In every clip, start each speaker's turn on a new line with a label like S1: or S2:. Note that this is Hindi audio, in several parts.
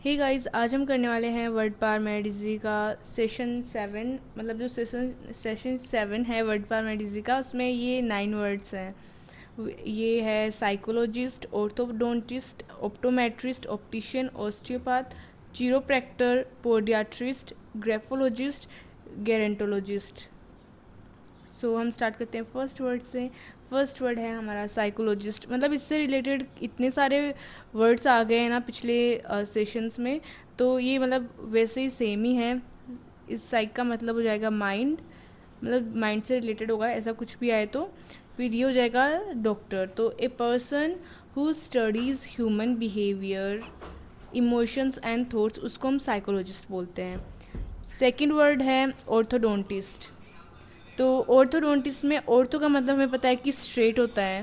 S1: हे गाइस, आज हम करने वाले हैं वर्ड पावर मेडिजी का सेशन 7। मतलब जो सेशन 7 है वर्ड पावर मेडिजी का, उसमें ये 9 वर्ड्स हैं। ये है psychologist, orthodontist, optometrist, optician, osteopath, chiropractor, podiatrist, graphologist, gerontologist. हम स्टार्ट करते हैं फर्स्ट वर्ड से। फर्स्ट वर्ड है हमारा साइकोलॉजिस्ट। मतलब इससे रिलेटेड इतने सारे वर्ड्स आ गए हैं ना पिछले सेशंस में, तो ये मतलब वैसे ही सेम ही है। इस साइक का मतलब हो जाएगा माइंड, मतलब माइंड से रिलेटेड होगा ऐसा कुछ भी आए तो। फिर ये हो जाएगा डॉक्टर, तो a person who studies human behaviour, emotions and thoughts, उसको हम साइकोलॉजिस्ट बोलते हैं। सेकेंड वर्ड है ऑर्थोडोंटिस्ट। तो ऑर्थोडोंटिस्ट में ऑर्थो का मतलब हमें पता है कि स्ट्रेट होता है,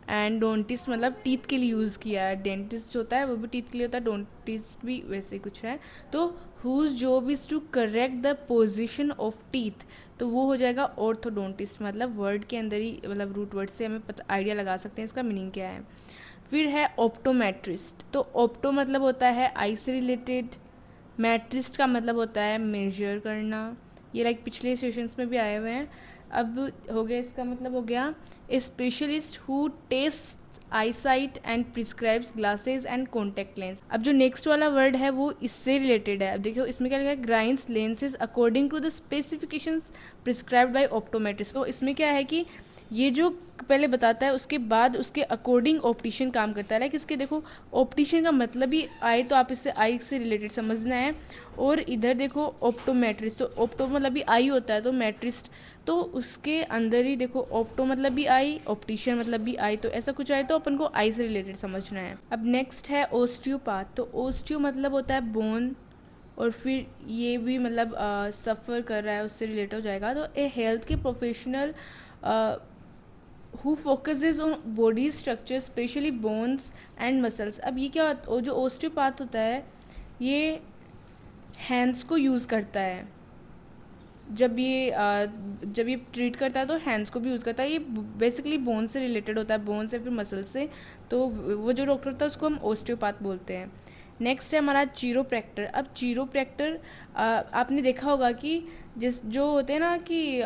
S1: एंड डोंटिस्ट मतलब टीथ के लिए यूज़ किया है। डेंटिस्ट होता है वो भी टीथ के लिए होता है, डोंटिस्ट भी वैसे कुछ है। तो whose job is to correct the position of teeth, तो वो हो जाएगा ऑर्थोडोंटिस्ट। मतलब वर्ड के अंदर ही, मतलब रूट वर्ड से हमें पता आइडिया लगा सकते हैं इसका मीनिंग क्या है। फिर है ऑप्टोमेट्रिस्ट। तो ऑप्टो मतलब होता है आई से रिलेटेड, मैट्रिस्ट का मतलब होता है मेजर करना। ये लाइक पिछले सेशंस में भी आए हुए हैं। अब हो गया, इसका मतलब हो गया a specialist who test eyesight and prescribes glasses and contact lens. अब जो नेक्स्ट वाला वर्ड है वो इससे रिलेटेड है। अब देखियो इसमें क्या लिखा है, grinds lenses according to the specifications prescribed by optometrist. तो इसमें क्या है कि ये जो पहले बताता है उसके बाद उसके अकॉर्डिंग ऑप्टिशियन काम करता है। लाइक इसके देखो, ऑप्टिशियन का मतलब ही आई, तो आप इससे आई से रिलेटेड समझना है। और इधर देखो ऑप्टोमेट्रिस्ट, तो ऑप्टो मतलब भी आई होता है, तो मेट्रिस्ट तो उसके अंदर ही देखो ऑप्टो मतलब भी आई, ऑप्टिशियन मतलब भी आई, तो ऐसा कुछ आए तो अपन को आई से रिलेटेड समझना है। अब नेक्स्ट है ओस्टियोपैथ। तो ओस्टियो मतलब होता है बोन, और फिर ये भी मतलब सफ़र कर रहा है उससे रिलेटेड हो जाएगा। तो ए हेल्थ के professional who focuses on body structure specially bones and muscles. अब ये क्या जो ओस्टियोपैथ होता है ये हैंड्स को यूज़ करता है। जब ये ट्रीट करता है तो हैंड्स को भी यूज़ करता है। ये बेसिकली बोन से रिलेटेड होता है, बोन से फिर मसल से। तो वो जो डॉक्टर होता है उसको हम ओस्टियोपैथ बोलते हैं। नेक्स्ट है हमारा चिरोप्रैक्टर। अब चिरोप्रैक्टर आपने देखा होगा कि जो होते हैं ना कि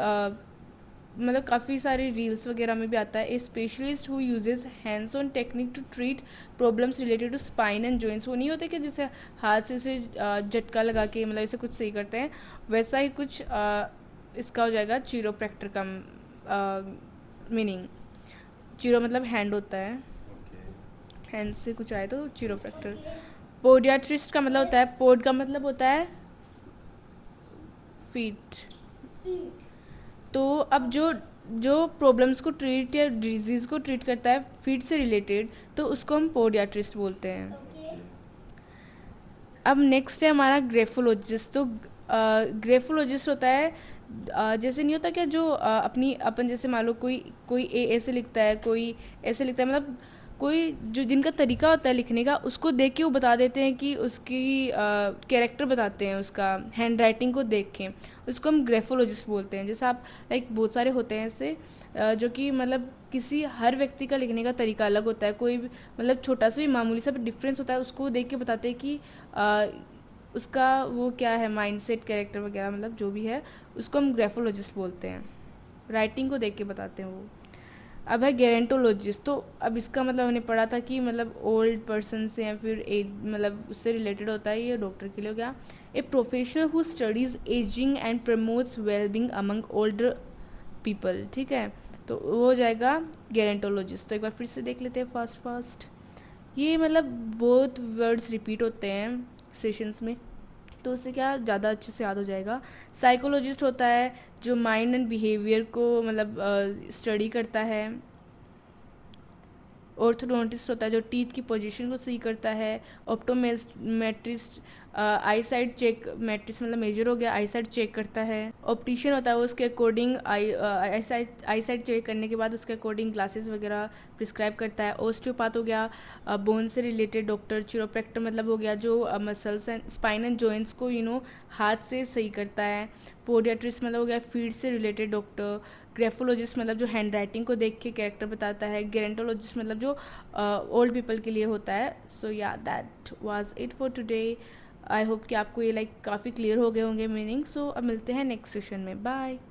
S1: मतलब काफ़ी सारे रील्स वगैरह में भी आता है, a specialist who uses hands on technique to treat problems related to spine and joints. वो नहीं होते कि जैसे हाथ से इसे झटका लगा के मतलब इसे कुछ सही करते हैं, वैसा ही कुछ इसका हो जाएगा चिरोप्रैक्टर का मीनिंग। चिरो मतलब हैंड होता है, हैंड से कुछ आए तो चिरोप्रैक्टर। पोडियाट्रिस्ट का मतलब होता है, पोड का मतलब होता है फीट। तो अब जो जो प्रॉब्लम्स को ट्रीट या डिजीज़ को ट्रीट करता है फीट से रिलेटेड, तो उसको हम पोडियाट्रिस्ट बोलते हैं। अब नेक्स्ट है हमारा ग्रेफोलॉजिस्ट। तो ग्रेफोलॉजिस्ट होता है जैसे नहीं होता क्या, जो अपनी अपन जैसे मान लो कोई कोई ए ऐसे लिखता है, कोई ऐसे लिखता है, मतलब कोई जो जिनका तरीका होता है लिखने का उसको देख के वो बता देते हैं कि उसकी कैरेक्टर बताते हैं, उसका हैंड राइटिंग को देख के, उसको हम ग्रेफोलॉजिस्ट बोलते हैं। जैसे आप लाइक बहुत सारे होते हैं ऐसे जो कि मतलब किसी हर व्यक्ति का लिखने का तरीका अलग होता है, कोई भी मतलब छोटा सा भी मामूली सा भी डिफरेंस होता है, उसको देख के बताते हैं कि उसका वो क्या है, माइंडसेट, कैरेक्टर वगैरह, मतलब जो भी है उसको हम ग्रेफोलॉजिस्ट बोलते हैं। राइटिंग को देख के बताते हैं वो। अब है गेरेंटोलॉजिस्ट। तो अब इसका मतलब हमने पढ़ा था कि मतलब ओल्ड पर्सन से या फिर एज, मतलब उससे रिलेटेड होता है, ये डॉक्टर के लिए हो गया। A professional who studies ageing and promotes wellbeing among older people. ठीक है, तो वो हो जाएगा गेरेंटोलॉजिस्ट। तो एक बार फिर से देख लेते हैं फास्ट फास्ट। ये मतलब बहुत वर्ड्स रिपीट होते हैं सेशंस में, तो उससे क्या ज़्यादा अच्छे से याद हो जाएगा। साइकोलॉजिस्ट होता है जो माइंड एंड बिहेवियर को मतलब स्टडी करता है। ऑर्थोडोंटिस्ट होता है जो टीथ की पोजीशन को सही करता है। ऑप्टोमेट्रिस्ट आई साइड चेक, मैट्रिक्स मतलब मेजर हो गया, आई साइड चेक करता है। ऑप्टिशियन होता है वो उसके अकॉर्डिंग आई साइड चेक करने के बाद उसके अकॉर्डिंग ग्लासेस वगैरह प्रिस्क्राइब करता है। ऑस्टियोपैथ हो गया बोन से रिलेटेड डॉक्टर। चिरोप्रैक्टर मतलब हो गया जो muscles and spine and joints को हाथ से सही करता है। पोडियाट्रिस्ट मतलब हो गया फीड से रिलेटेड डॉक्टर। ग्रेफोलॉजिस्ट मतलब जो हैंड राइटिंग को देख के कैरेक्टर बताता है। गेरेंटोलॉजिस्ट मतलब जो ओल्ड पीपल के लिए होता है। सो या that was it for today. I hope कि आपको ये काफ़ी क्लियर हो गए होंगे मीनिंग। सो अब मिलते हैं नेक्स्ट सेशन में। बाय।